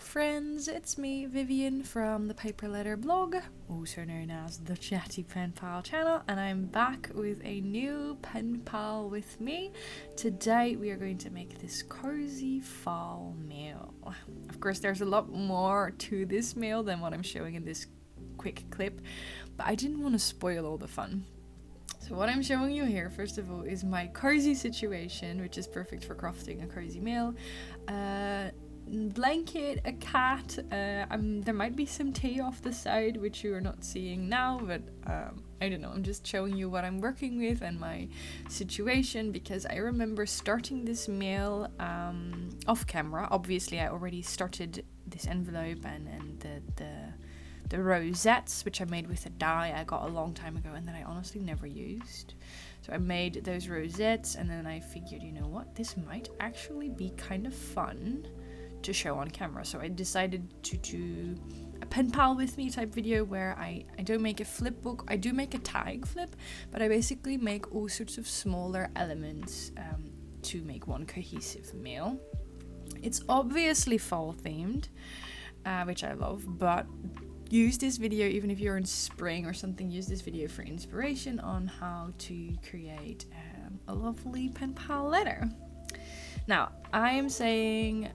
friends, it's me, Vivian from ThePaperLetterBlog, also known as the Chatty Penpal channel, and I'm back with a new Penpal with me. Today we are going to make this cozy fall mail. Of course, there's a lot more to this mail than what I'm showing in this quick clip, but I didn't want to spoil all the fun. So what I'm showing you here, first of all, is my cozy situation, which is perfect for crafting a cozy mail. Blanket, a cat, there might be some tea off the side, which you are not seeing now, but I don't know, I'm just showing you what I'm working with and my situation, because I remember starting this mail off camera. Obviously, I already started this envelope and the rosettes, which I made with a die I got a long time ago and that I honestly never used. So I made those rosettes, and then I figured, you know what, this might actually be kind of fun to show on camera. So I decided to do a pen pal with me type video where I don't make a flip book. I do make a tag flip, but I basically make all sorts of smaller elements to make one cohesive mail. It's obviously fall themed, which I love, but use this video, even if you're in spring or something, use this video for inspiration on how to create a lovely pen pal letter. Now, I am saying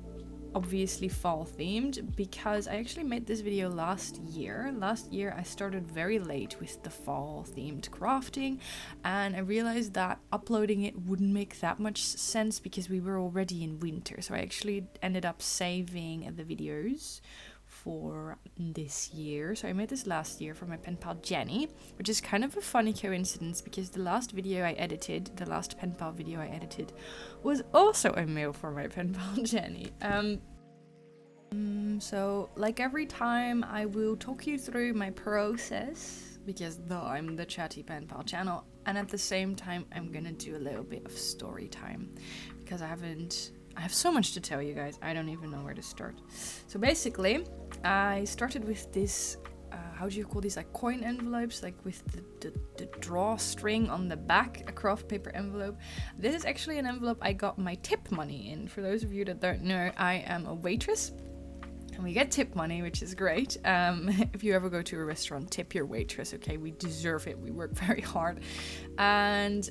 obviously fall themed because I actually made this video last year. Last year I started very late with the fall themed crafting, and I realized that uploading it wouldn't make that much sense because we were already in winter. So I actually ended up saving the videos for this year. So I made this last year for my pen pal Jenny, which is kind of a funny coincidence because the last pen pal video I edited was also a mail for my pen pal Jenny. So like every time I will talk you through my process, because I'm the Chatty Pen Pal channel, and at the same time I'm gonna do a little bit of story time because I have so much to tell you guys. I don't even know where to start. So basically, I started with this, how do you call these, like coin envelopes, like with the drawstring on the back, a craft paper envelope. This is actually an envelope I got my tip money in. For those of you that don't know, I am a waitress, and we get tip money, which is great. If you ever go to a restaurant, tip your waitress, okay? We deserve it. We work very hard. And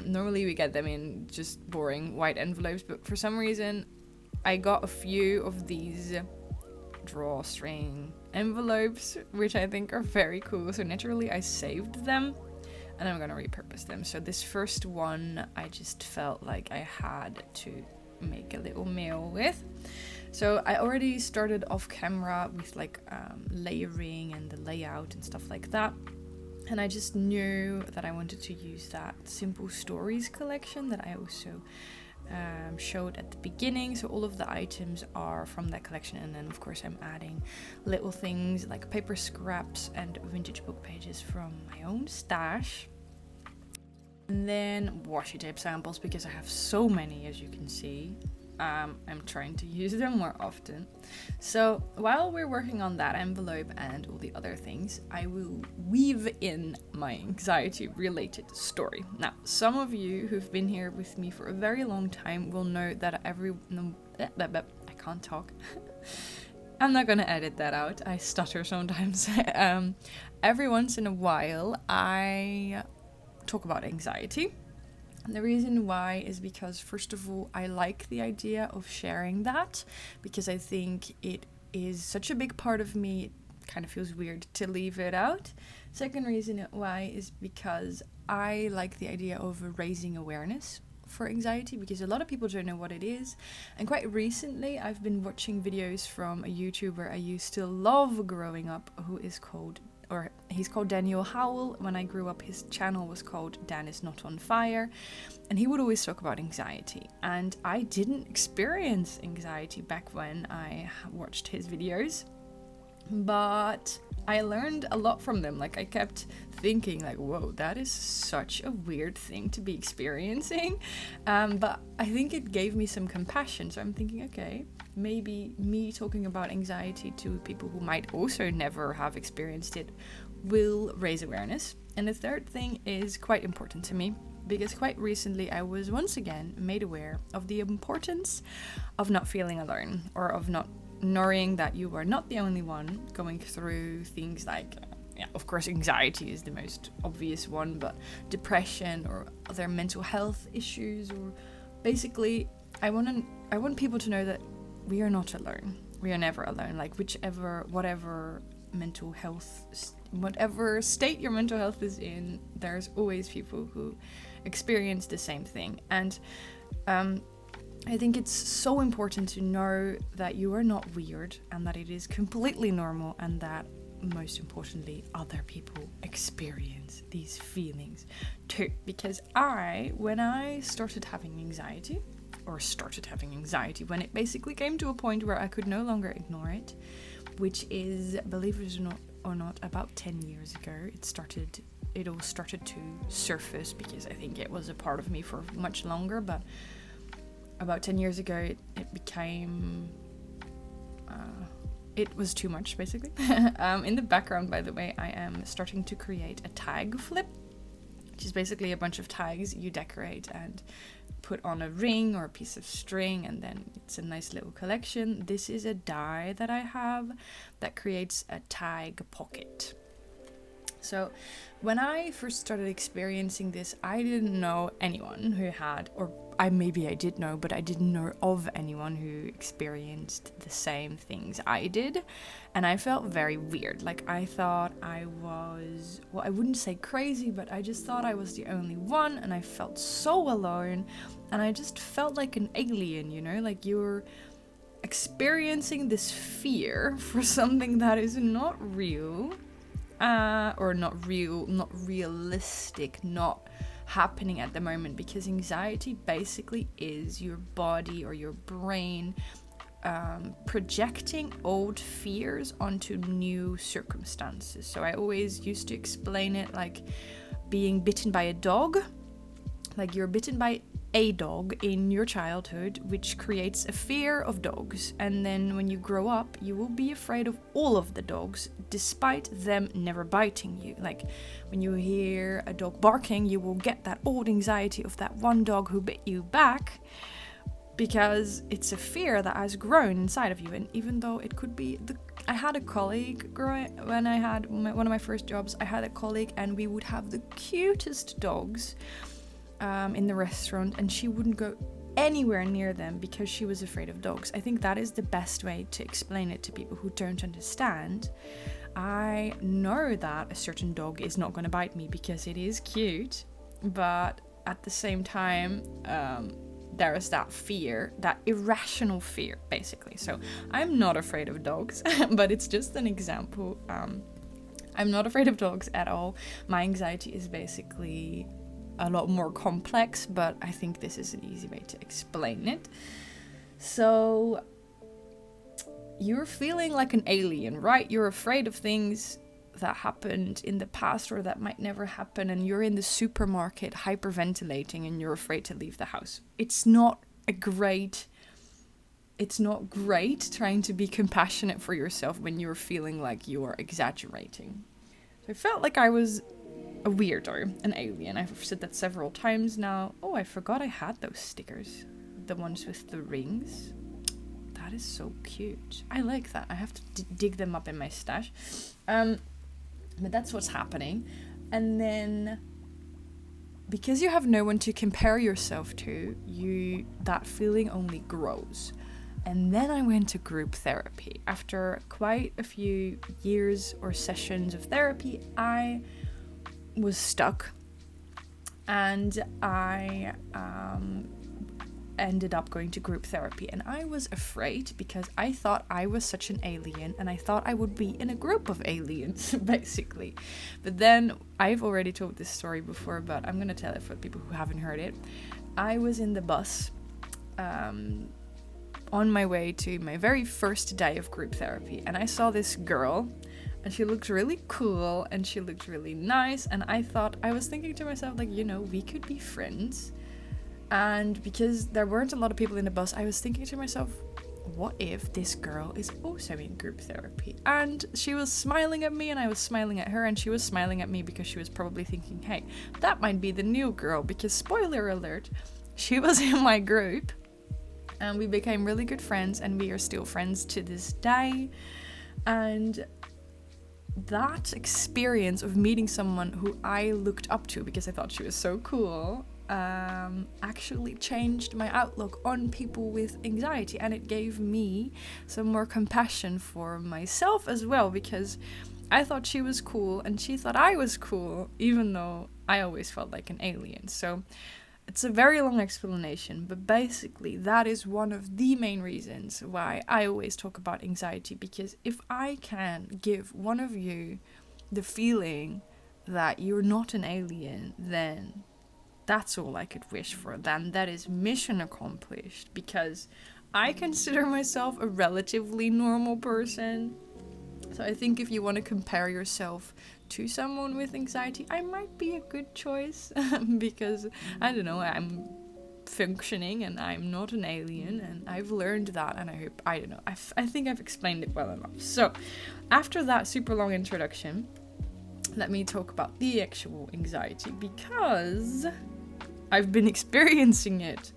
normally we get them in just boring white envelopes, but for some reason I got a few of these drawstring envelopes, which I think are very cool. So naturally I saved them and I'm gonna repurpose them. So this first one I just felt like I had to make a little mail with. So I already started off camera with like layering and the layout and stuff like that. And I just knew that I wanted to use that Simple Stories collection that I also showed at the beginning. So all of the items are from that collection, and then of course I'm adding little things like paper scraps and vintage book pages from my own stash. And then washi tape samples, because I have so many, as you can see. I'm trying to use them more often. So while we're working on that envelope and all the other things, I will weave in my anxiety related story. Now, some of you who've been here with me for a very long time will know that I can't talk. I'm not gonna edit that out. I stutter sometimes. Every once in a while, I talk about anxiety. And the reason why is because, first of all, I like the idea of sharing that because I think it is such a big part of me, it kind of feels weird to leave it out. Second reason why is because I like the idea of raising awareness for anxiety, because a lot of people don't know what it is. And quite recently I've been watching videos from a YouTuber I used to love growing up, he's called Daniel Howell. When I grew up, his channel was called Dan Is Not On Fire, and he would always talk about anxiety. And I didn't experience anxiety back when I watched his videos, but I learned a lot from them. Like, I kept thinking like, whoa, that is such a weird thing to be experiencing, but I think it gave me some compassion. So I'm thinking, okay, maybe me talking about anxiety to people who might also never have experienced it will raise awareness. And the third thing is quite important to me, because quite recently I was once again made aware of the importance of not feeling alone, or of not knowing that you are not the only one going through things like, of course, anxiety is the most obvious one, but depression or other mental health issues, or basically, I want people to know that we are not alone. We are never alone. Like whatever mental health, whatever state your mental health is in, there's always people who experience the same thing. And I think it's so important to know that you are not weird, and that it is completely normal, and that most importantly, other people experience these feelings too. Because when I started having anxiety, when it basically came to a point where I could no longer ignore it, which is, believe it or not, about 10 years ago, it all started to surface, because I think it was a part of me for much longer, but about 10 years ago it became it was too much, basically. In the background, by the way, I am starting to create a tag flip, which is basically a bunch of tags you decorate and put on a ring or a piece of string, and then it's a nice little collection. This is a die that I have that creates a tag pocket. So when I first started experiencing this, I didn't know anyone who had, or maybe I did know, but I didn't know of anyone who experienced the same things I did. And I felt very weird. Like, I thought I was, well, I wouldn't say crazy, but I just thought I was the only one, and I felt so alone, and I just felt like an alien, you know, like you're experiencing this fear for something that is not real. Or not realistic, not happening at the moment, because anxiety basically is your body or your brain projecting old fears onto new circumstances. So I always used to explain it like being bitten by a dog. Like, you're bitten by a dog in your childhood, which creates a fear of dogs, and then when you grow up you will be afraid of all of the dogs despite them never biting you. Like, when you hear a dog barking, you will get that old anxiety of that one dog who bit you back, because it's a fear that has grown inside of you. And even though it could be I had a colleague when I had one of my first jobs, I had a colleague, and we would have the cutest dogs in the restaurant, and she wouldn't go anywhere near them because she was afraid of dogs. I think that is the best way to explain it to people who don't understand. I know that a certain dog is not going to bite me because it is cute, but at the same time, there is that fear, that irrational fear, basically. So I'm not afraid of dogs, but it's just an example. I'm not afraid of dogs at all. My anxiety is basically a lot more complex, but I think this is an easy way to explain it. So you're feeling like an alien, right? You're afraid of things that happened in the past or that might never happen, and you're in the supermarket hyperventilating and you're afraid to leave the house. It's not great trying to be compassionate for yourself when you're feeling like you're exaggerating. So I felt like I was a weirdo, an alien. I've said that several times now. Oh, I forgot I had those stickers. The ones with the rings. That is so cute. I like that. I have to dig them up in my stash. But that's what's happening. And then, because you have no one to compare yourself to, that feeling only grows. And then I went to group therapy. After quite a few years or sessions of therapy, I was stuck, and I ended up going to group therapy. And I was afraid because I thought I was such an alien, and I thought I would be in a group of aliens, basically. But then, I've already told this story before, but I'm gonna tell it for people who haven't heard it. I was in the bus on my way to my very first day of group therapy, and I saw this girl, and she looked really cool, and she looked really nice, and I was thinking to myself, like, you know, we could be friends. And because there weren't a lot of people in the bus, I was thinking to myself, what if this girl is also in group therapy? And she was smiling at me, and I was smiling at her, and she was smiling at me because she was probably thinking, hey, that might be the new girl, because spoiler alert, she was in my group. And we became really good friends, and we are still friends to this day. And that experience of meeting someone who I looked up to because I thought she was so cool actually changed my outlook on people with anxiety, and it gave me some more compassion for myself as well, because I thought she was cool and she thought I was cool, even though I always felt like an alien. So it's a very long explanation, but basically that is one of the main reasons why I always talk about anxiety, because if I can give one of you the feeling that you're not an alien, then that's all I could wish for. Then that is mission accomplished, because I consider myself a relatively normal person. So I think if you want to compare yourself to someone with anxiety, I might be a good choice because, I don't know, I'm functioning and I'm not an alien, and I've learned that, and I think I've explained it well enough. So after that super long introduction, let me talk about the actual anxiety, because I've been experiencing it.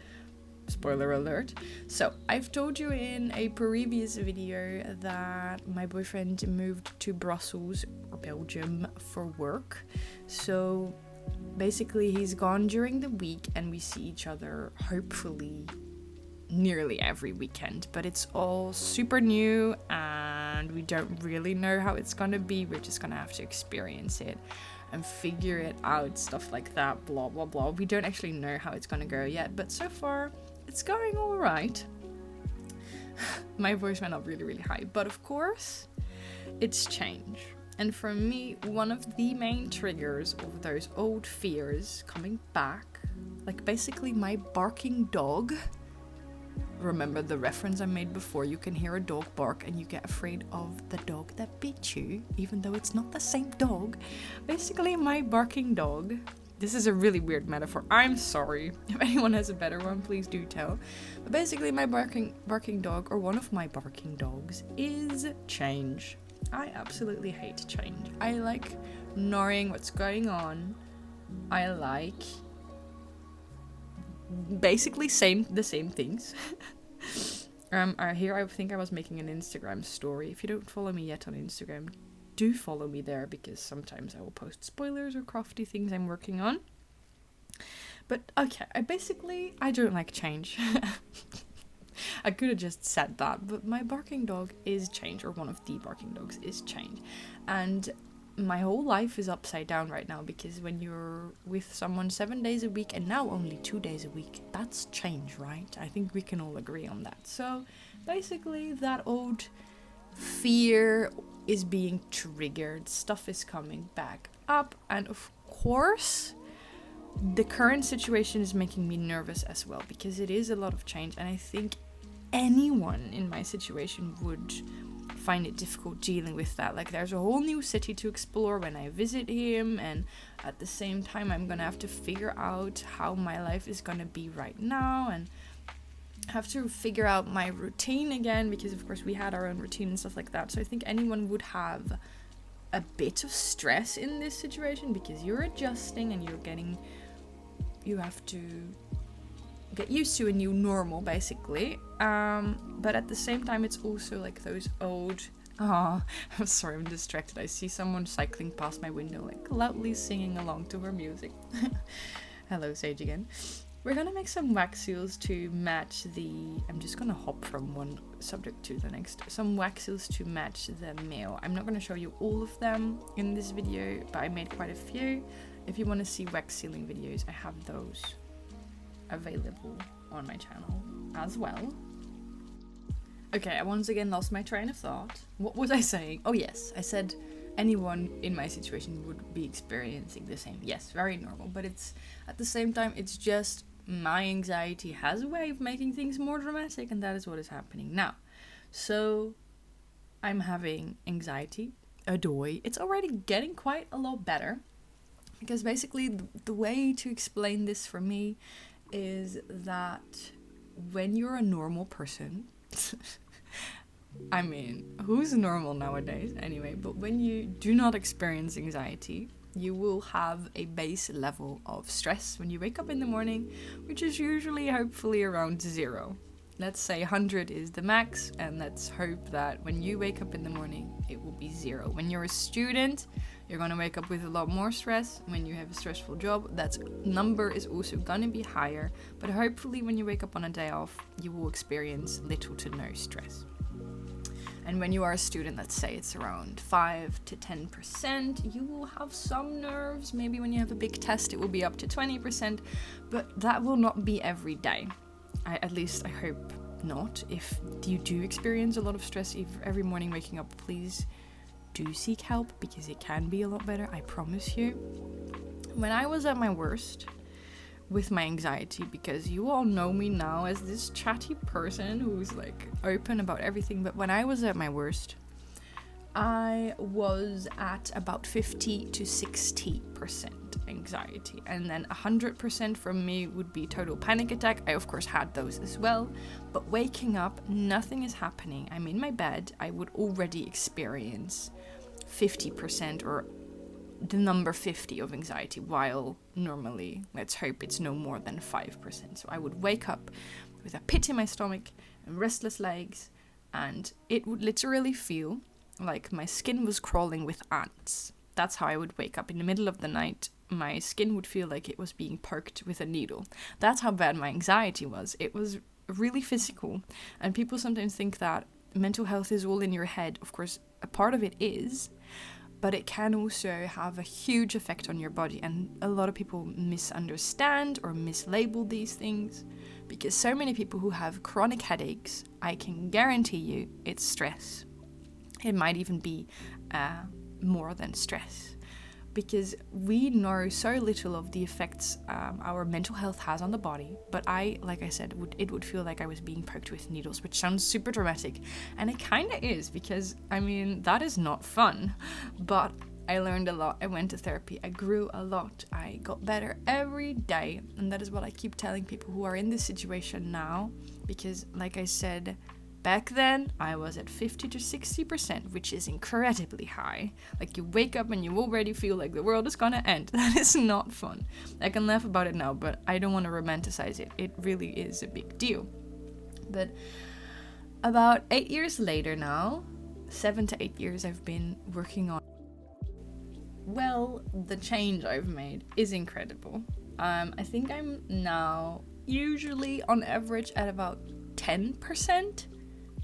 Spoiler alert. So, I've told you in a previous video that my boyfriend moved to Brussels, or Belgium, for work. So, basically he's gone during the week, and we see each other hopefully nearly every weekend. But it's all super new, and we don't really know how it's gonna be. We're just gonna have to experience it and figure it out, stuff like that, blah blah blah. We don't actually know how it's gonna go yet, but so far it's going all right. My voice went up really high, but of course it's change. And for me, one of the main triggers of those old fears coming back, like basically my barking dog. Remember the reference I made before? You can hear a dog bark and you get afraid of the dog that bit you, even though it's not the same dog. Basically, my barking dog. This is a really weird metaphor. I'm sorry. If anyone has a better one, please do tell. But basically, my barking dog, or one of my barking dogs, is change. I absolutely hate change. I like knowing what's going on. I like basically the same things. Here I think I was making an Instagram story. If you don't follow me yet on Instagram, do follow me there, because sometimes I will post spoilers or crafty things I'm working on. But okay, I don't like change. I could have just said that, but my barking dog is change, or one of the barking dogs is change. And my whole life is upside down right now, because when you're with someone 7 days a week and now only 2 days a week, that's change, right? I think we can all agree on that. So basically that old fear is being triggered, stuff is coming back up, and of course the current situation is making me nervous as well, because it is a lot of change, and I think anyone in my situation would find it difficult dealing with that. Like, there's a whole new city to explore when I visit him, and at the same time I'm gonna have to figure out how my life is gonna be right now, and have to figure out my routine again, because of course we had our own routine and stuff like that. So I think anyone would have a bit of stress in this situation, because you're adjusting and you have to get used to a new normal, basically. But at the same time, it's also like those old... I'm sorry, I'm distracted. I see someone cycling past my window, like loudly singing along to her music. Hello, Sage again. We're gonna make some wax seals to match I'm just gonna hop from one subject to the next. Some wax seals to match the mail. I'm not gonna show you all of them in this video, but I made quite a few. If you want to see wax sealing videos, I have those available on my channel as well. Okay, I once again lost my train of thought. What was I saying? Oh yes, I said anyone in my situation would be experiencing the same. Yes, very normal, but it's at the same time, it's just my anxiety has a way of making things more dramatic, and that is what is happening now. So I'm having anxiety, adoy. It's already getting quite a lot better, because basically the way to explain this for me is that when you're a normal person, I mean, who's normal nowadays anyway, but when you do not experience anxiety, you will have a base level of stress when you wake up in the morning, which is usually hopefully around 0. let's say 100 is the max, and let's hope that when you wake up in the morning, it will be 0. When you're a student, you're going to wake up with a lot more stress. When you have a stressful job, that number is also going to be higher. But hopefully when you wake up on a day off, you will experience little to no stress. And when you are a student, let's say it's around 5 to 10%, you will have some nerves. Maybe when you have a big test, it will be up to 20%, but that will not be every day. At least I hope not. If you do experience a lot of stress every morning waking up, please do seek help, because it can be a lot better, I promise you. When I was at my worst with my anxiety, because you all know me now as this chatty person who's like open about everything, but when I was at my worst, I was at about 50 to 60% anxiety, and then 100% from me would be total panic attack. I of course had those as well, but waking up, nothing is happening. I'm in my bed, I would already experience 50% or the number 50 of anxiety, while normally, let's hope it's no more than 5%. So I would wake up with a pit in my stomach and restless legs, and it would literally feel like my skin was crawling with ants. That's how I would wake up in the middle of the night. My skin would feel like it was being poked with a needle. That's how bad my anxiety was. It was really physical. And people sometimes think that mental health is all in your head. Of course, a part of it is, but it can also have a huge effect on your body. And a lot of people misunderstand or mislabel these things, because so many people who have chronic headaches, I can guarantee you it's stress. It might even be more than stress, because we know so little of the effects our mental health has on the body. But like I said, it would feel like I was being poked with needles, which sounds super dramatic, and it kind of is, because I mean, that is not fun. But I learned a lot. I went to therapy. I grew a lot. I got better every day, and that is what I keep telling people who are in this situation now, because like I said, back then, I was at 50 to 60%, which is incredibly high. Like, you wake up and you already feel like the world is gonna end. That is not fun. I can laugh about it now, but I don't want to romanticize it. It really is a big deal. But about 8 years later now, 7 to 8 years, I've been working on. Well, the change I've made is incredible. I think I'm now usually on average at about 10%.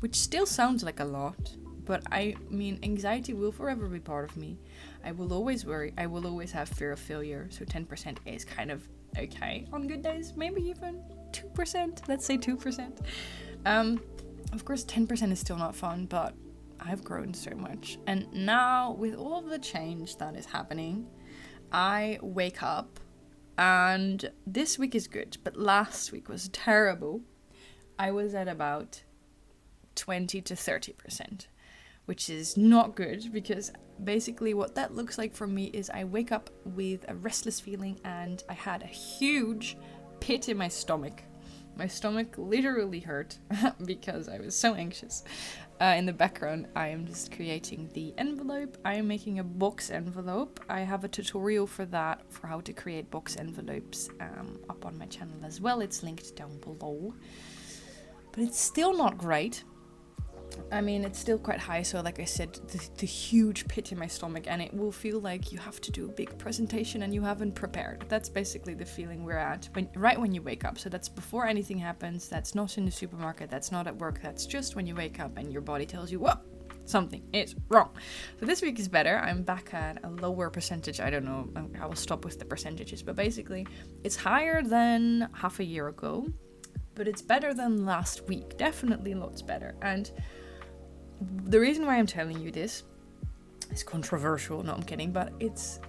Which still sounds like a lot, but I mean, anxiety will forever be part of me. I will always worry. I will always have fear of failure. So 10% is kind of okay on good days. Maybe even 2%. Let's say 2%. Of course, 10% is still not fun, but I've grown so much. And now, with all of the change that is happening, I wake up, and this week is good, but last week was terrible. I was at about 20 to 30%, which is not good, because basically what that looks like for me is I wake up with a restless feeling, and I had a huge pit in my stomach. My stomach literally hurt because I was so anxious. In the background, I am just creating the envelope. I am making a box envelope. I have a tutorial for that, for how to create box envelopes, up on my channel as well. It's linked down below. But it's still not great. I mean, it's still quite high, so like I said, the huge pit in my stomach, and it will feel like you have to do a big presentation and you haven't prepared. That's basically the feeling we're at right when you wake up. So that's before anything happens. That's not in the supermarket. That's not at work. That's just when you wake up and your body tells you, whoa, something is wrong. So this week is better. I'm back at a lower percentage. I don't know. I will stop with the percentages, but basically it's higher than half a year ago, but it's better than last week. Definitely lots better. And the reason why I'm telling you this is controversial. No, I'm kidding, but it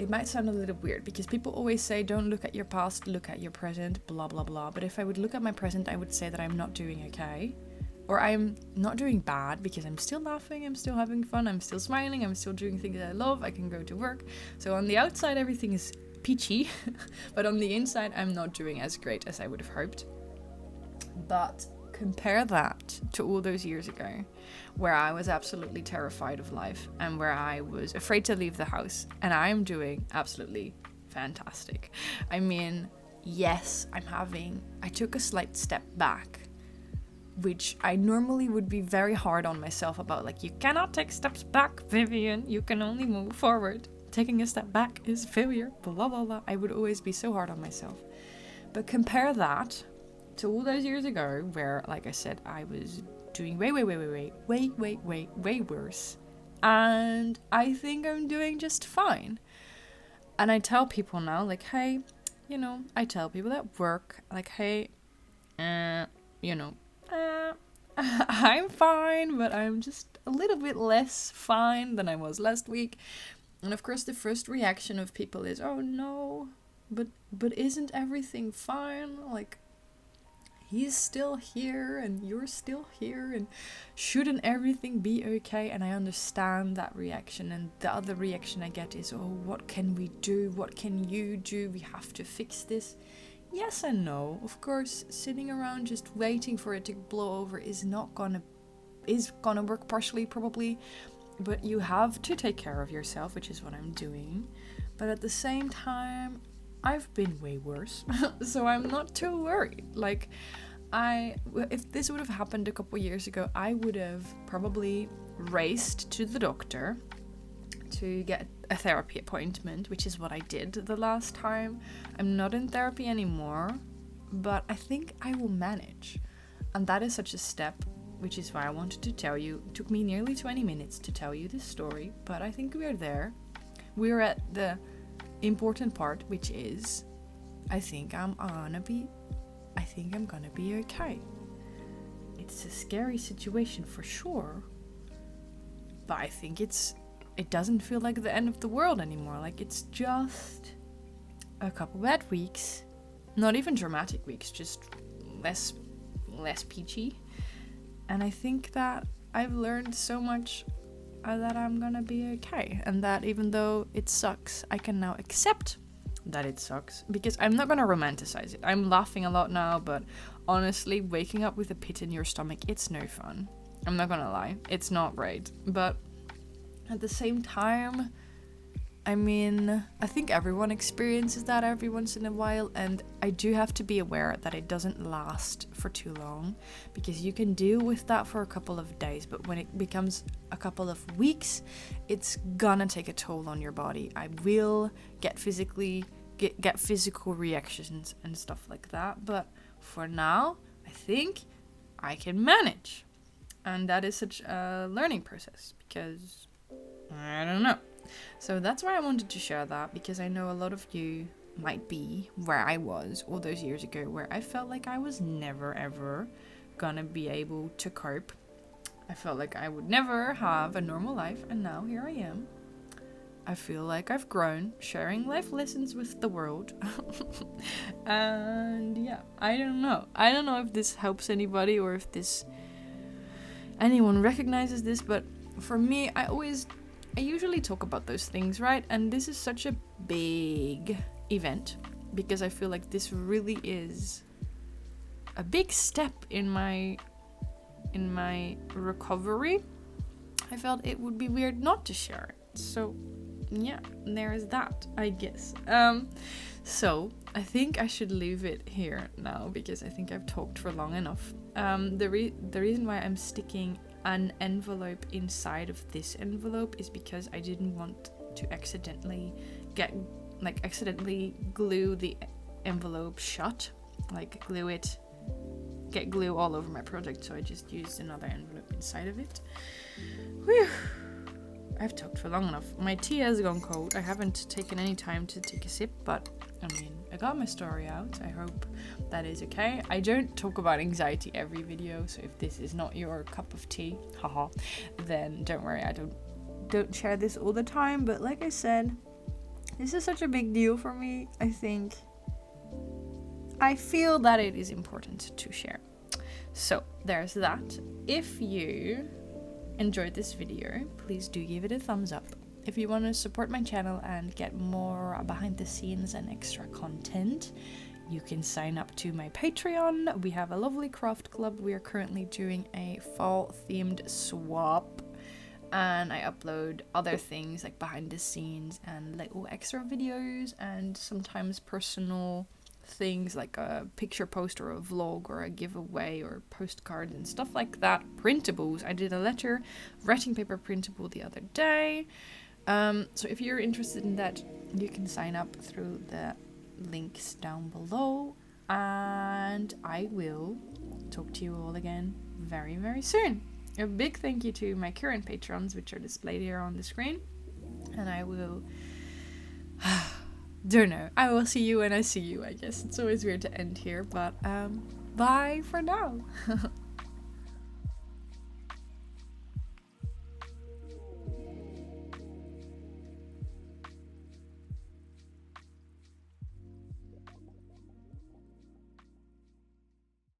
might sound a little weird, because people always say don't look at your past, look at your present, blah blah blah. But if I would look at my present, I would say that I'm not doing okay, or I'm not doing bad, because I'm still laughing, I'm still having fun, I'm still smiling, I'm still doing things that I love, I can go to work. So on the outside everything is peachy, but on the inside I'm not doing as great as I would have hoped. But compare that to all those years ago, where I was absolutely terrified of life and where I was afraid to leave the house, and I am doing absolutely fantastic. I mean, yes, I took a slight step back, which I normally would be very hard on myself about. Like, you cannot take steps back, Vivian. You can only move forward. Taking a step back is failure, blah, blah, blah. I would always be so hard on myself. But compare that to all those years ago where, like I said, I was doing way worse. And I think I'm doing just fine. And I tell people now, like, hey, you know, I tell people at work, like, hey, you know, I'm fine, but I'm just a little bit less fine than I was last week. And of course, the first reaction of people is, oh no, but isn't everything fine? Like, he's still here and you're still here, and shouldn't everything be okay? And I understand that reaction. And the other reaction I get is, oh, what can we do? What can you do? We have to fix this. Yes and no. Of course, sitting around just waiting for it to blow over is gonna work partially, probably. But you have to take care of yourself, which is what I'm doing. But at the same time, I've been way worse. So I'm not too worried. Like, if this would have happened a couple years ago, I would have probably raced to the doctor to get a therapy appointment, which is what I did the last time. I'm not in therapy anymore, but I think I will manage. And that is such a step, which is why I wanted to tell you. It took me nearly 20 minutes to tell you this story, but I think we're there. We're at the important part, which is, I think I'm gonna be okay. It's a scary situation for sure, but I think it doesn't feel like the end of the world anymore. Like, it's just a couple bad weeks, not even dramatic weeks, just less peachy. And I think that I've learned so much that I'm gonna be okay. And that even though it sucks, I can now accept that it sucks. Because I'm not gonna romanticize it. I'm laughing a lot now, but honestly, waking up with a pit in your stomach, it's no fun. I'm not gonna lie. It's not great. But at the same time, I mean, I think everyone experiences that every once in a while, and I do have to be aware that it doesn't last for too long, because you can deal with that for a couple of days, but when it becomes a couple of weeks, it's gonna take a toll on your body. I will get physical reactions and stuff like that, but for now, I think I can manage. And that is such a learning process, because I don't know. So that's why I wanted to share that, because I know a lot of you might be where I was all those years ago, where I felt like I was never ever gonna be able to cope. I felt like I would never have a normal life, and now here I am. I feel like I've grown, sharing life lessons with the world. And yeah, I don't know if this helps anybody, or if anyone recognizes this, but for me, I usually talk about those things, right? And this is such a big event, because I feel like this really is a big step in my recovery. I felt it would be weird not to share it. So yeah, there is that, I guess. So I think I should leave it here now, because I think I've talked for long enough. The reason why I'm sticking an envelope inside of this envelope is because I didn't want to accidentally glue the envelope shut, like get glue all over my project, so I just used another envelope inside of it. Whew. I've talked for long enough. My tea has gone cold. I haven't taken any time to take a sip, but I mean, I got my story out. I hope that is okay. I don't talk about anxiety every video, so if this is not your cup of tea, haha, then don't worry. I don't share this all the time, but like I said, this is such a big deal for me. I feel that it is important to share. So there's that. If you enjoyed this video, please do give it a thumbs up. If you want to support my channel and get more behind the scenes and extra content, you can sign up to my Patreon. We have a lovely craft club. We are currently doing a fall themed swap, and I upload other things like behind the scenes and little extra videos, and sometimes personal things like a picture post or a vlog or a giveaway or postcards and stuff like that. Printables. I did a writing paper printable the other day. So if you're interested in that, you can sign up through the links down below. And I will talk to you all again very, very soon. A big thank you to my current patrons, which are displayed here on the screen. And I will... don't know. I will see you when I see you, I guess. It's always weird to end here, but bye for now.